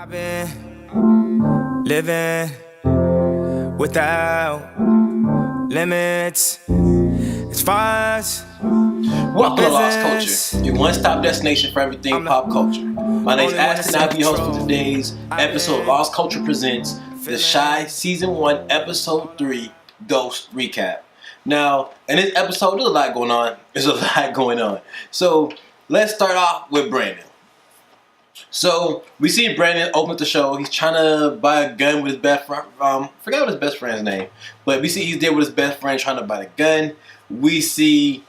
I've been living without limits. As far as welcome to Lost Culture, your one-stop destination for everything pop culture. My name is Astøn, I'll be your host for today's episode of Lost Culture Presents The Shy Season 1, Episode 3, Ghost Recap. Now, in this episode, there's a lot going on. So, let's start off with Brandon. So, we see Brandon open up the show. He's trying to buy a gun with his best friend. Forgot what his best friend's name. But we see he's there with his best friend trying to buy the gun. We see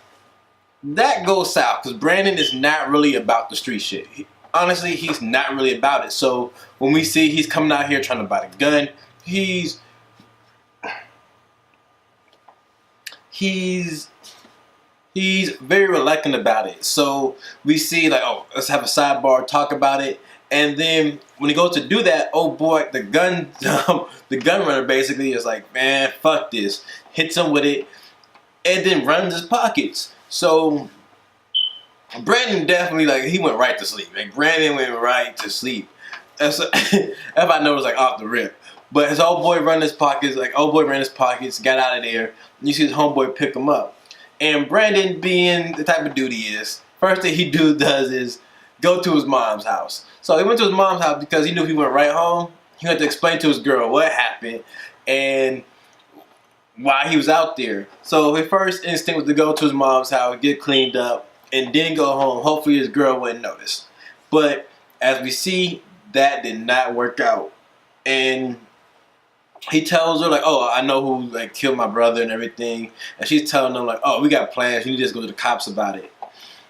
that goes south because Brandon is not really about the street shit. Honestly, he's not really about it. So, when we see he's coming out here trying to buy the gun, he's very reluctant about it. So we see like, oh, let's have a sidebar, talk about it. And then when he goes to do that, oh boy, the gun runner basically is like, man, fuck this. Hits him with it and then runs his pockets. So Brandon definitely, like, he went right to sleep. Like, Brandon went right to sleep. If I know it was like off the rip. But his old boy ran his pockets, got out of there. And you see his homeboy pick him up. And Brandon, being the type of dude he is, first thing he does is go to his mom's house. So he went to his mom's house because he knew if he went right home, he had to explain to his girl what happened and why he was out there. So his first instinct was to go to his mom's house, get cleaned up, and then go home. Hopefully his girl wouldn't notice. But as we see, that did not work out. And he tells her, like, oh, I know who, like, killed my brother and everything. And she's telling him, like, oh, we got plans. You need to just go to the cops about it.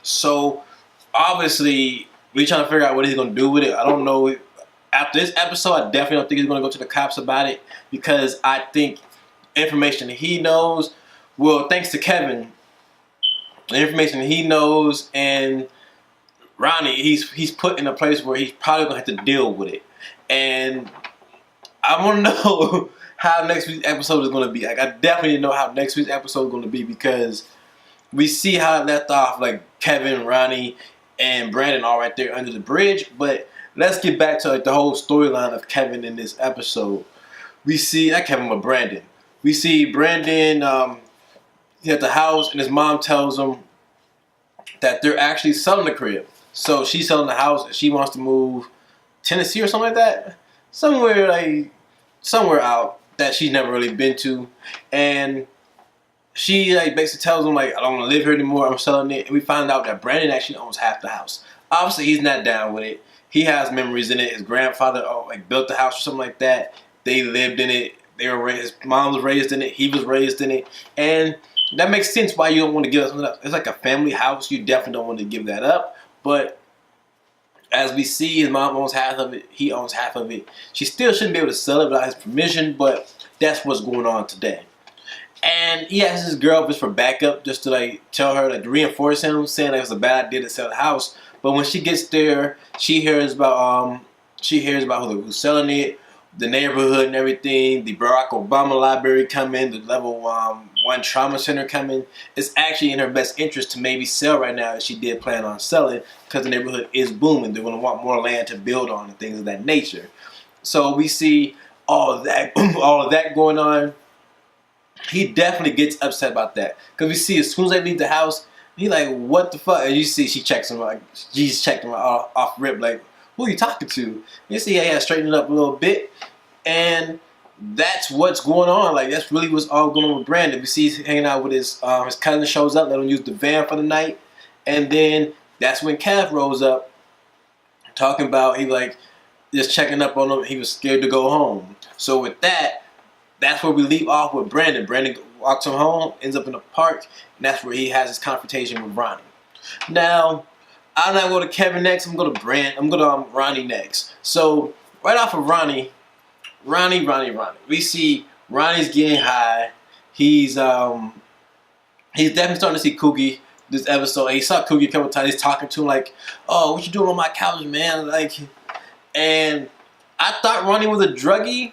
So, obviously, we're trying to figure out what he's going to do with it. I don't know. After this episode, I definitely don't think he's going to go to the cops about it. Because I think information that he knows, well, thanks to Kevin, the information that he knows and Ronnie, he's put in a place where he's probably going to have to deal with it. And I want to know how next week's episode is going to be. Like, I definitely know how next week's episode is going to be because we see how it left off, like Kevin, Ronnie, and Brandon all right there under the bridge. But let's get back to, like, the whole storyline of Kevin in this episode. We see, not Kevin, but Brandon. We see Brandon, he's at the house, and his mom tells him that they're actually selling the crib. So she's selling the house, and she wants to move Tennessee or something like that. Somewhere out that she's never really been to. And she, like, basically tells him, like, I don't want to live here anymore, I'm selling it. And we find out that Brandon actually owns half the house. Obviously, he's not down with it. He has memories in it. His grandfather, built the house or something like that. They lived in it. His mom was raised in it. He was raised in it. And that makes sense why you don't want to give up something else. It's like a family house. You definitely don't want to give that up. But as we see, his mom owns half of it. He owns half of it. She still shouldn't be able to sell it without his permission, but that's what's going on today. And he asks his girl just for backup, just to, like, tell her, like, to reinforce him, saying that it was a bad idea to sell the house. But when she gets there, she hears about who's selling it, the neighborhood and everything, the Barack Obama library coming, the level 1 trauma center coming. It's actually in her best interest to maybe sell right now, as she did plan on selling, because the neighborhood is booming. They're going to want more land to build on and things of that nature. So we see all of that going on. He definitely gets upset about that, because we see as soon as they leave the house, he like, what the fuck? And you see she checks him, like, she's checked him off rip, like, who are you talking to? You see, he had straightened it up a little bit, and that's what's going on. Like, that's really what's all going on with Brandon. We see he's hanging out with his cousin shows up, let him use the van for the night, and then that's when Kev rolls up, talking about he, like, just checking up on him. He was scared to go home. So with that, that's where we leave off with Brandon. Brandon walks him home, ends up in the park, and that's where he has his confrontation with Ronnie. Now, I'm not going to Kevin next. I'm going to Ronnie next. So right off of Ronnie. We see Ronnie's getting high. He's definitely starting to see Cookie this episode. He saw Cookie a couple times. He's talking to him like, "Oh, what you doing on my couch, man?" Like, and I thought Ronnie was a druggie,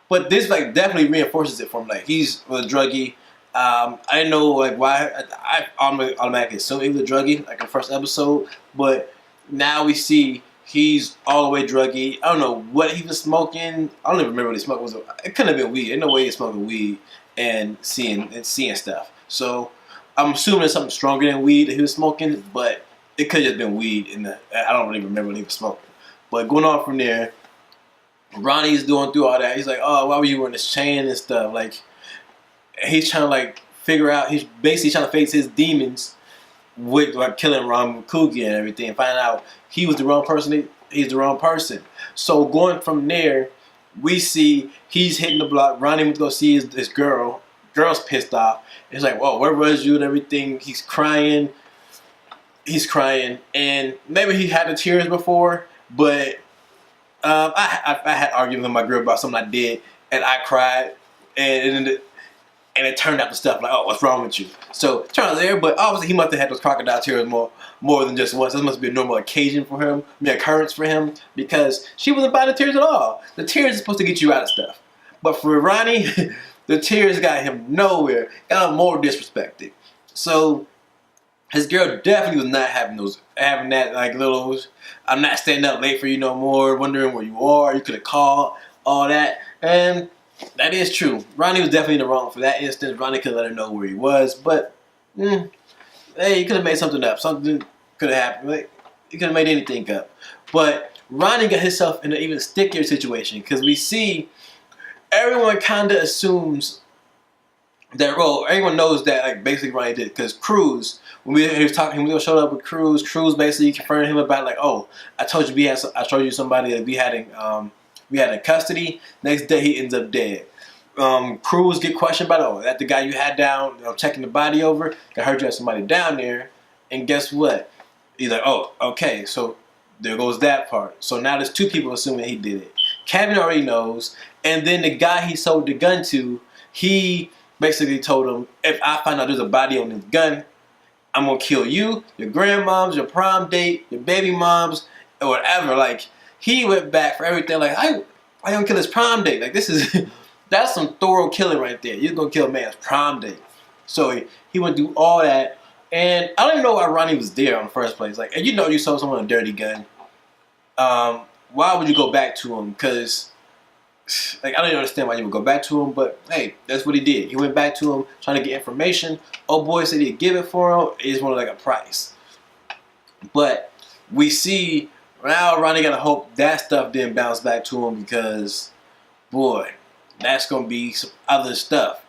but this, like, definitely reinforces it for him. Like, he's a druggie. I didn't know, like, why. I automatically assumed he was a druggie, like, in the first episode. But now we see He's all the way druggy. I don't know what he was smoking. I don't even remember what he smoked. It couldn't have been weed. Ain't no way he's smoking weed and seeing stuff. So I'm assuming it's something stronger than weed that he was smoking, but it could have just been weed. I don't really remember what he was smoking. But going on from there, Ronnie's doing through all that. He's like, "Oh, why were you wearing this chain and stuff?" Like, he's trying to like figure out. He's basically trying to face his demons with like killing Ron Coogie and everything, and find out he was the wrong person. He's the wrong person. So going from there, we see he's hitting the block. Ronnie went to go see his girl. Girl's pissed off. He's like, "Whoa, where was you?" and everything. He's crying. And maybe he had the tears before, but I had argued with my girl about something I did, and I cried, and it turned out the stuff like, "Oh, what's wrong with you?" So it turned out there, but obviously he must have had those crocodile tears more than just once. This must be a normal occasion for him, occurrence for him, because she wasn't buying the tears at all. The tears are supposed to get you out of stuff, but for Ronnie, the tears got him nowhere, got him more disrespected. So his girl definitely was not having that like little, "I'm not staying up late for you no more, wondering where you are, you could have called," all that. And that is true. Ronnie was definitely in the wrong for that instance. Ronnie could have let her know where he was, but hey, he could have made something up. Something could have happened. Like, he could have made anything up. But Ronnie got himself in an even stickier situation, because we see everyone kind of assumes that, well, everyone knows that like basically Ronnie did, because Cruz, when he showed up with Cruz basically confronted him about like, "Oh, I told you I showed you somebody that we had in custody." Next day he ends up dead. Cruz get questioned about, "Oh, that the guy you had down, checking the body over? I heard you had somebody down there." And guess what? He's like, "Oh, okay, so there goes that part." So now there's two people assuming he did it. Kevin already knows, and then the guy he sold the gun to, he basically told him, "If I find out there's a body on this gun, I'm gonna kill you, your grandmoms, your prom date, your baby moms, or whatever." Like, he went back for everything. Like, why you gonna kill his prom date? Like, this is that's some thorough killing right there. You're gonna kill a man's prom date. So he went through all that, and I don't even know why Ronnie was there in the first place. Like, and you sold someone a dirty gun. Why would you go back to him? Because like, I don't even understand why you would go back to him, but hey, that's what he did. He went back to him trying to get information. Old boy said he'd give it for him. He just wanted like a price. But we see now Ronnie gotta hope that stuff didn't bounce back to him, because boy, that's gonna be some other stuff.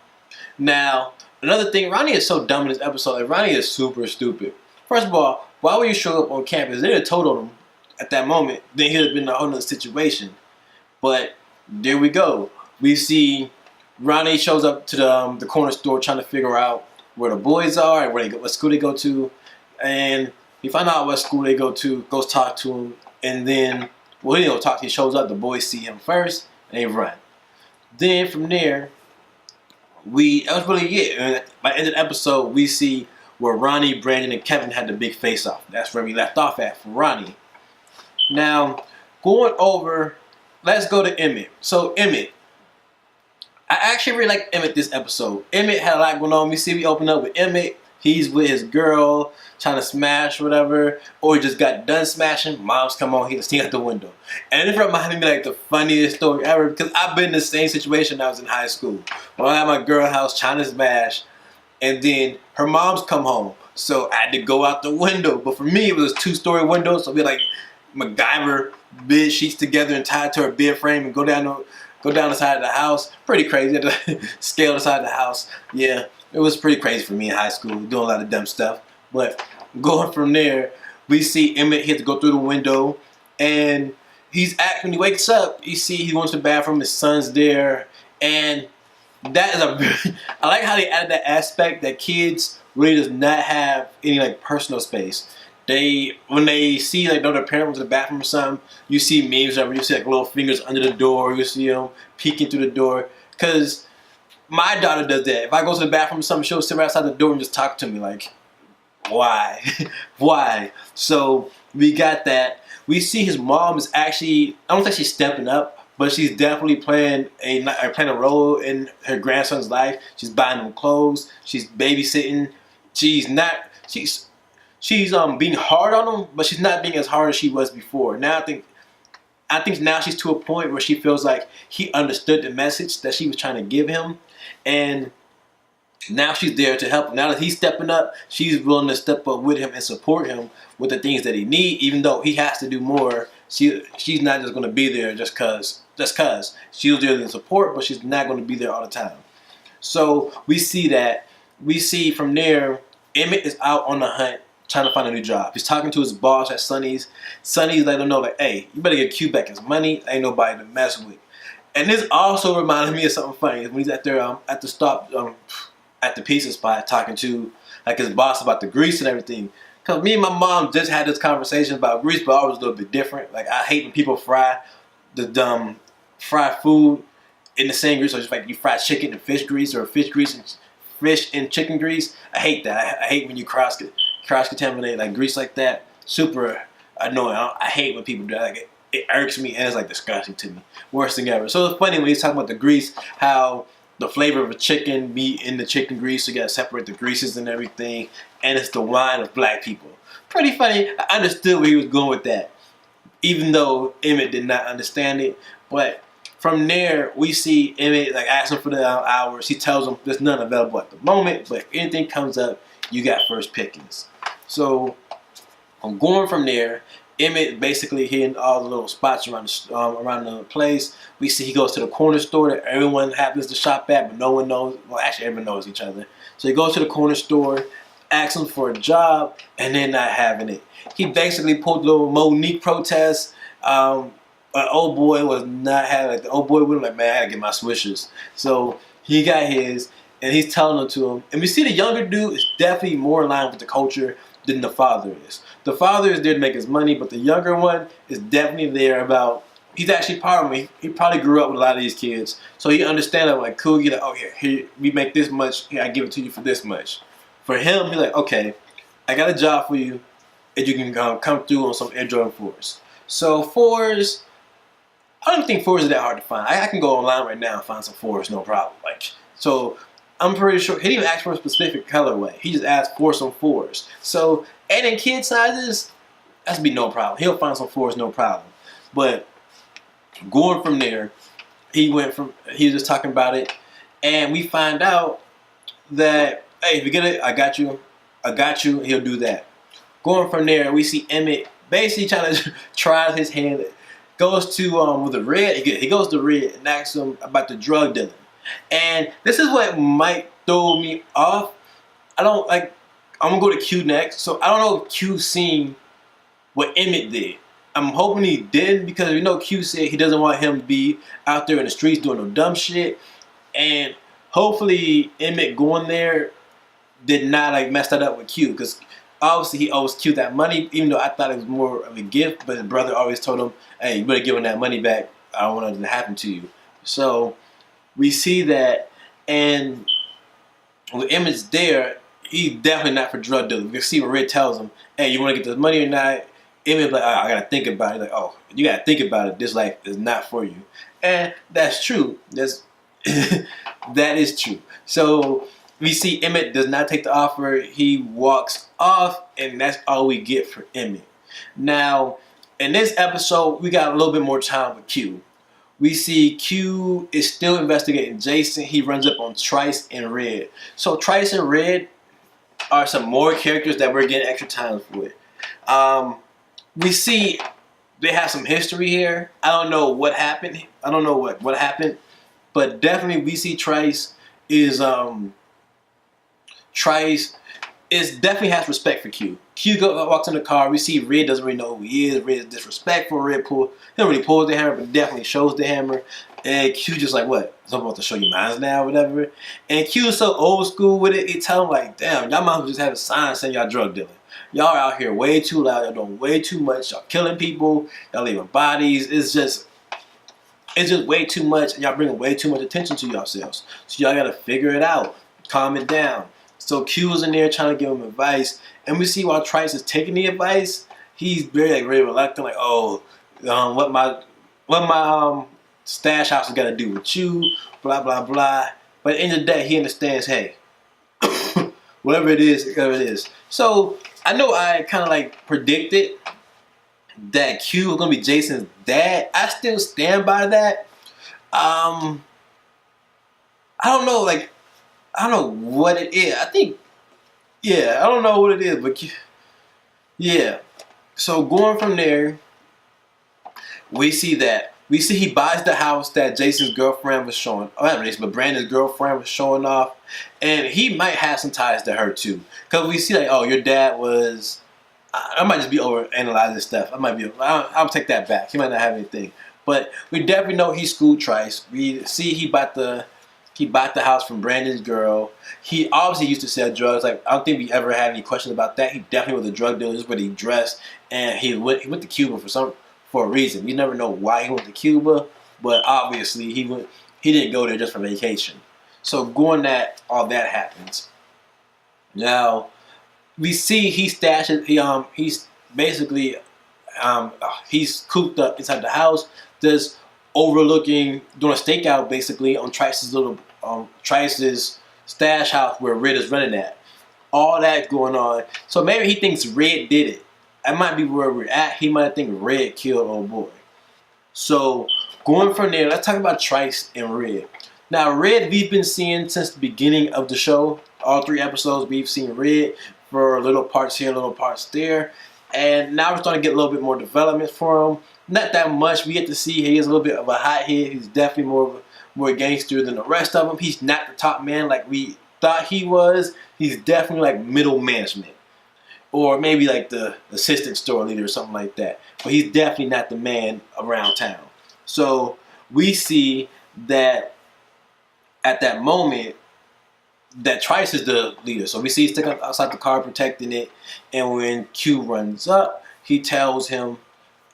Now, another thing, Ronnie is so dumb in this episode. Like, Ronnie is super stupid. First of all, why would you show up on campus? They would have told him at that moment, then he'd have been in a whole other situation. But there we go. We see Ronnie shows up to the corner store trying to figure out where the boys are and what school they go to, and he finds out what school they go to, goes talk to him, and then, well, he don't talk. He shows up. The boys see him first, and they run. Then from there, that was really it. And by the end of the episode, we see where Ronnie, Brandon, and Kevin had the big face-off. That's where we left off at for Ronnie. Now, going over, let's go to Emmett. So, Emmett. I actually really like Emmett this episode. Emmett had a lot going on. We open up with Emmett. He's with his girl, trying to smash whatever, or he just got done smashing. Moms come on, he just seen out the window. And it reminded me like the funniest story ever, because I've been in the same situation when I was in high school. When I had my girl house trying to smash, and then her moms come home. So I had to go out the window. But for me, it was a 2-story window, so it'd be like MacGyver bed sheets together and tied to her bed frame and go down the side of the house. Pretty crazy. I had to scale the side of the house. Yeah, it was pretty crazy for me in high school, doing a lot of dumb stuff. But going from there, we see Emmett. He had to go through the window, and when he wakes up, you see he goes to the bathroom. His son's there, and that is I like how they added that aspect that kids really does not have any like personal space. When they see like their parent went to the bathroom or something, you see memes where you see like little fingers under the door, you see them peeking through the door. Cause my daughter does that. If I go to the bathroom or something, she'll sit right outside the door and just talk to me like, why? Why? So we got that. We see his mom is actually, I don't think she's stepping up, but she's definitely playing a role in her grandson's life. She's buying him clothes. She's babysitting. She's she's being hard on him, but she's not being as hard as she was before. Now I think now she's to a point where she feels like he understood the message that she was trying to give him, and now she's there to help him. Now that he's stepping up, she's willing to step up with him and support him with the things that he needs, even though he has to do more. She's not just going to be there just cause. She's there to support, but she's not going to be there all the time. So we see that. We see from there, Emmett is out on the hunt trying to find a new job. He's talking to his boss at Sonny's. Sonny's letting him know, like, hey, you better get Q back his money. Ain't nobody to mess with. And this also reminded me of something funny. When he's at there at the stop at the pizza spot talking to like his boss about the grease and everything. Cause me and my mom just had this conversation about grease, but always a little bit different. Like I hate when people fry the fried food in the same grease, so just like you fry chicken and fish grease, or fish grease and fish and chicken grease. I hate that. I hate when you cross contaminate like grease like that. Super annoying. I hate when people do that. Like it irks me and it's like disgusting to me. Worst thing ever. So it's funny when he's talking about the grease, how the flavor of a chicken be in the chicken grease, so you gotta separate the greases and everything, and it's the wine of black people. Pretty funny. I understood where he was going with that, even though Emmett did not understand it. But from there, we see Emmett like asking for the hours. He tells him there's none available at the moment, but if anything comes up, you got first pickings. So I'm going from there. Emmett basically hitting all the little spots around the place. We see he goes to the corner store that everyone happens to shop at, but no one knows. Well, actually, everyone knows each other. So he goes to the corner store, asks him for a job, and they're not having it. He basically pulled the little Monique protest. An old boy was not having it. The old boy was like, man, I gotta get my swishers. So he got his, and he's telling them to him. And we see the younger dude is definitely more in line with the culture than the father is. The father is there to make his money, but the younger one is definitely there about, he's actually part of me. He probably grew up with a lot of these kids. So he understands that, like, cool, you know, oh, here, we make this much, here, I give it to you for this much. For him, he's like, okay, I got a job for you, and you can come through on some Air Jordan 4s. So 4s, I don't think 4s are that hard to find. I can go online right now and find some 4s, no problem. Like, so I'm pretty sure, he didn't even ask for a specific colorway. He just asked for some 4s. So, and in kid sizes, that's be no problem. He'll find some 4s, no problem. But going from there, he was just talking about it, and we find out that, hey, if you get it, I got you, he'll do that. Going from there, we see Emmett basically trying to try his hand, goes to, with the Red, he goes to Red and asks him about the drug dealing. And this is what might throw me off. I'm gonna go to Q next, so I don't know if Q seen what Emmett did. I'm hoping he didn't, because we know Q said he doesn't want him to be out there in the streets doing no dumb shit. And hopefully Emmett going there did not like mess that up with Q, because obviously he owes Q that money, even though I thought it was more of a gift, but his brother always told him, hey, you better give him that money back. I don't want anything to happen to you. So we see that, and when Emmett's there, he's definitely not for drug dealing. We see what Red tells him, hey, you want to get this money or not? Emmett's like, I got to think about it. Like, oh, you got to think about it. This life is not for you. And that's true. That is true. So we see Emmett does not take the offer. He walks off, and that's all we get for Emmett. Now, in this episode, we got a little bit more time with Q. We see Q is still investigating Jason. He runs up on Trice and Red. So Trice and Red are some more characters that we're getting extra time with. We see they have some history here. I don't know what happened. I don't know what happened, but definitely we see Trice definitely has respect for Q. Q walks in the car. We see Red doesn't really know who he is. Red is disrespectful. He don't really pull the hammer, but definitely shows the hammer. And Q just like, what? So I'm about to show you mines now, whatever. And Q is so old school with it. He tell him like, damn, y'all might just have a sign saying y'all drug dealing. Y'all are out here way too loud. Y'all doing way too much. Y'all killing people. Y'all leaving bodies. It's just way too much. And y'all bringing way too much attention to yourselves. So y'all gotta figure it out. Calm it down. So Q is in there trying to give him advice, and we see while Trice is taking the advice, he's very reluctant, like, oh, what my stash house has got to do with you, blah blah blah. But at the end of the day, he understands, hey, whatever it is, whatever it is. So I know I kind of like predicted that Q was gonna be Jason's dad. I still stand by that. I don't know, like I don't know what it is. I think, yeah, I don't know what it is, but yeah. So going from there, we see he buys the house that Jason's girlfriend was showing. Oh, not Jason, but Brandon's girlfriend was showing off, and he might have some ties to her too. Cause we see like, oh, your dad was. I might just be over analyzing stuff. I'll take that back. He might not have anything, but we definitely know he schooled Trice. We see he bought the house from Brandon's girl. He obviously used to sell drugs. Like I don't think we ever had any questions about that. He definitely was a drug dealer. This is what he dressed, and he went to Cuba for a reason. We never know why he went to Cuba, but obviously he didn't go there just for vacation. So all that happens. Now we see he's basically he's cooped up inside the house, just doing a stakeout basically on Trice's stash house where Red is running at. All that going on. So maybe he thinks Red did it. That might be where we're at. He might think Red killed old boy. So going from there, let's talk about Trice and Red. Now Red we've been seeing since the beginning of the show. All 3 episodes we've seen Red for little parts here, little parts there. And now we're starting to get a little bit more development for him. Not that much. We get to see he is a little bit of a hothead. He's definitely more gangster than the rest of them. He's not the top man like we thought he was. He's definitely like middle management. Or maybe like the assistant store leader or something like that. But he's definitely not the man around town. So we see that at that moment, that Trice is the leader. So we see he's sticking outside the car protecting it. And when Q runs up, he tells him,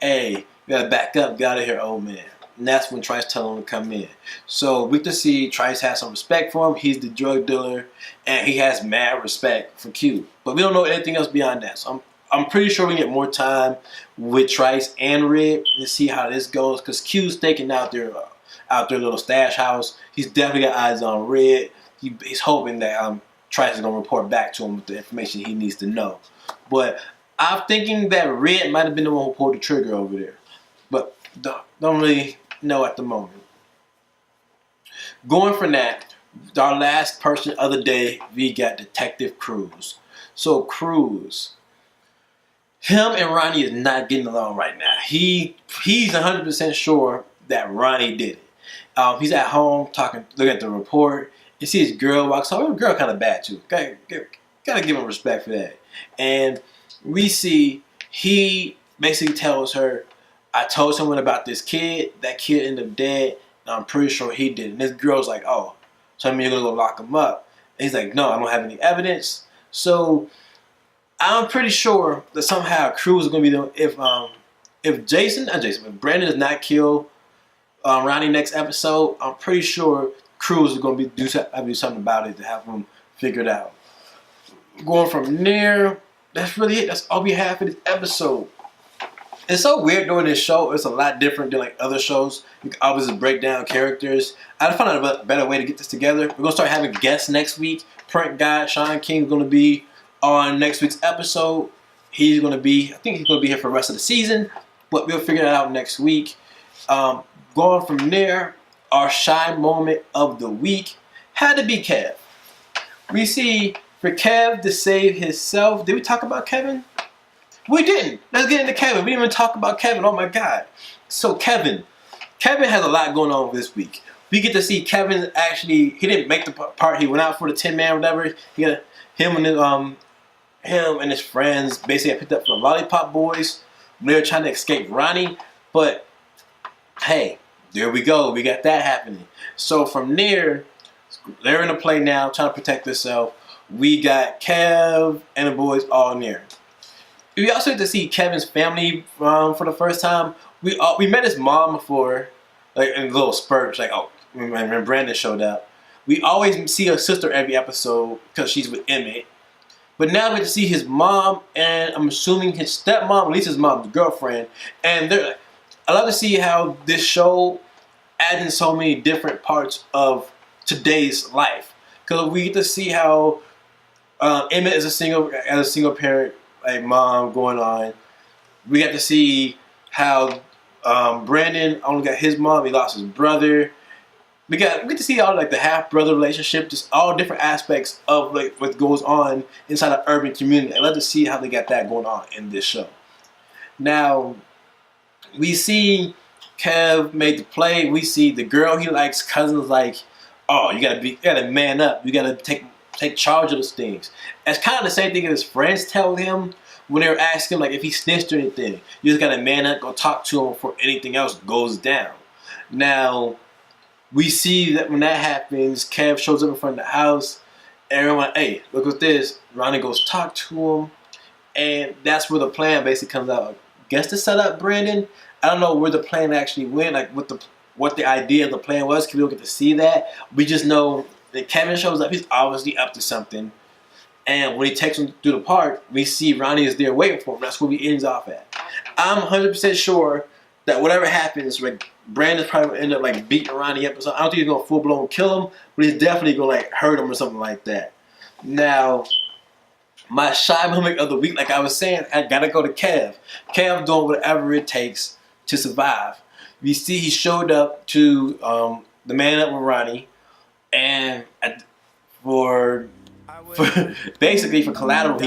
hey, you gotta back up, get out of here, old man. And that's when Trice tells him to come in. So we can see Trice has some respect for him. He's the drug dealer, and he has mad respect for Q. But we don't know anything else beyond that. So I'm pretty sure we get more time with Trice and Red to see how this goes. Because Q's staking out their little stash house. He's definitely got eyes on Red. He's hoping that Trice is going to report back to him with the information he needs to know. But I'm thinking that Red might have been the one who pulled the trigger over there. But don't really know at the moment. Going from that, our last person of the day, we got Detective Cruz. So Cruz, him and Ronnie is not getting along right now. He's 100% sure that Ronnie did it. He's at home looking at the report. You see his girl walks home. His girl kind of bad too. Gotta give him respect for that. And we see he basically tells her, I told someone about this kid. That kid ended up dead. And I'm pretty sure he did it. And this girl's like, oh, so I mean you're going to go lock him up. And he's like, no, I don't have any evidence. So I'm pretty sure that somehow Cruz is going to be the, if Brandon does not kill Ronnie next episode, I'm pretty sure Cruz is going to do something about it to have him figured out. Going from there, that's really it. That's all we have for this episode. It's so weird doing this show. It's a lot different than like other shows. You can obviously break down characters. I found out a better way to get this together. We're going to start having guests next week. Prank guy Sean King is going to be on next week's episode. I think he's going to be here for the rest of the season. But we'll figure that out next week. Going from there, our shy moment of the week had to be Kev. We see for Kev to save himself. Did we talk about Kevin? We didn't. Let's get into Kevin. We didn't even talk about Kevin. Oh my God. So Kevin has a lot going on this week. We get to see Kevin actually. He didn't make the part. He went out for the 10-man, whatever. He got him and his friends basically got picked up from the Lollipop Boys. They were trying to escape Ronnie, but hey, there we go. We got that happening. So from there, they're in a play now, trying to protect themselves. We got Kev and the boys all in there. We also get to see Kevin's family for the first time. We met his mom before, like in a little spurt. Like, oh, when Brandon showed up. We always see her sister every episode because she's with Emmett. But now we get to see his mom and I'm assuming his stepmom, at least his mom's girlfriend. And I love to see how this show adds in so many different parts of today's life. Because we get to see how Emmett as a single parent like mom going on. We got to see how Brandon only got his mom. He lost his brother. We get to see all like the half brother relationship, just all different aspects of like what goes on inside an urban community. I love to see how they got that going on in this show. Now we see Kev made the play. We see the girl he likes, cousins like, oh, you gotta man up. You gotta take charge of those things. It's kind of the same thing that his friends tell him when they were asking like if he snitched or anything. You just gotta man up, go talk to him before anything else goes down. Now we see that when that happens, Kev shows up in front of the house. Everyone, hey, look at this. Ronnie goes talk to him, and that's where the plan basically comes out. I guess to set up Brandon. I don't know where the plan actually went, like what the idea of the plan was, because we don't get to see that. We just know that Kevin shows up. He's obviously up to something. And when he takes him through the park, we see Ronnie is there waiting for him. That's where he ends off at. I'm 100% sure that whatever happens, like Brandon's probably gonna end up like beating Ronnie up or something. I don't think he's gonna full blown kill him, but he's definitely gonna like hurt him or something like that. Now, my shy moment of the week, like I was saying, I gotta go to Kev. Kev doing whatever it takes to survive. We see he showed up to the man up with Ronnie, and for basically for collateral, he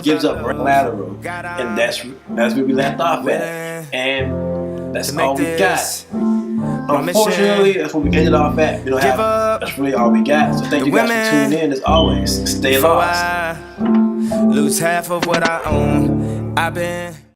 gives up collateral, and that's where we left off at, and that's all we got. Unfortunately, that's where we ended off at. We don't have. That's really all we got. So thank you guys for tuning in. As always, stay lost. Lose half of what I own. I've been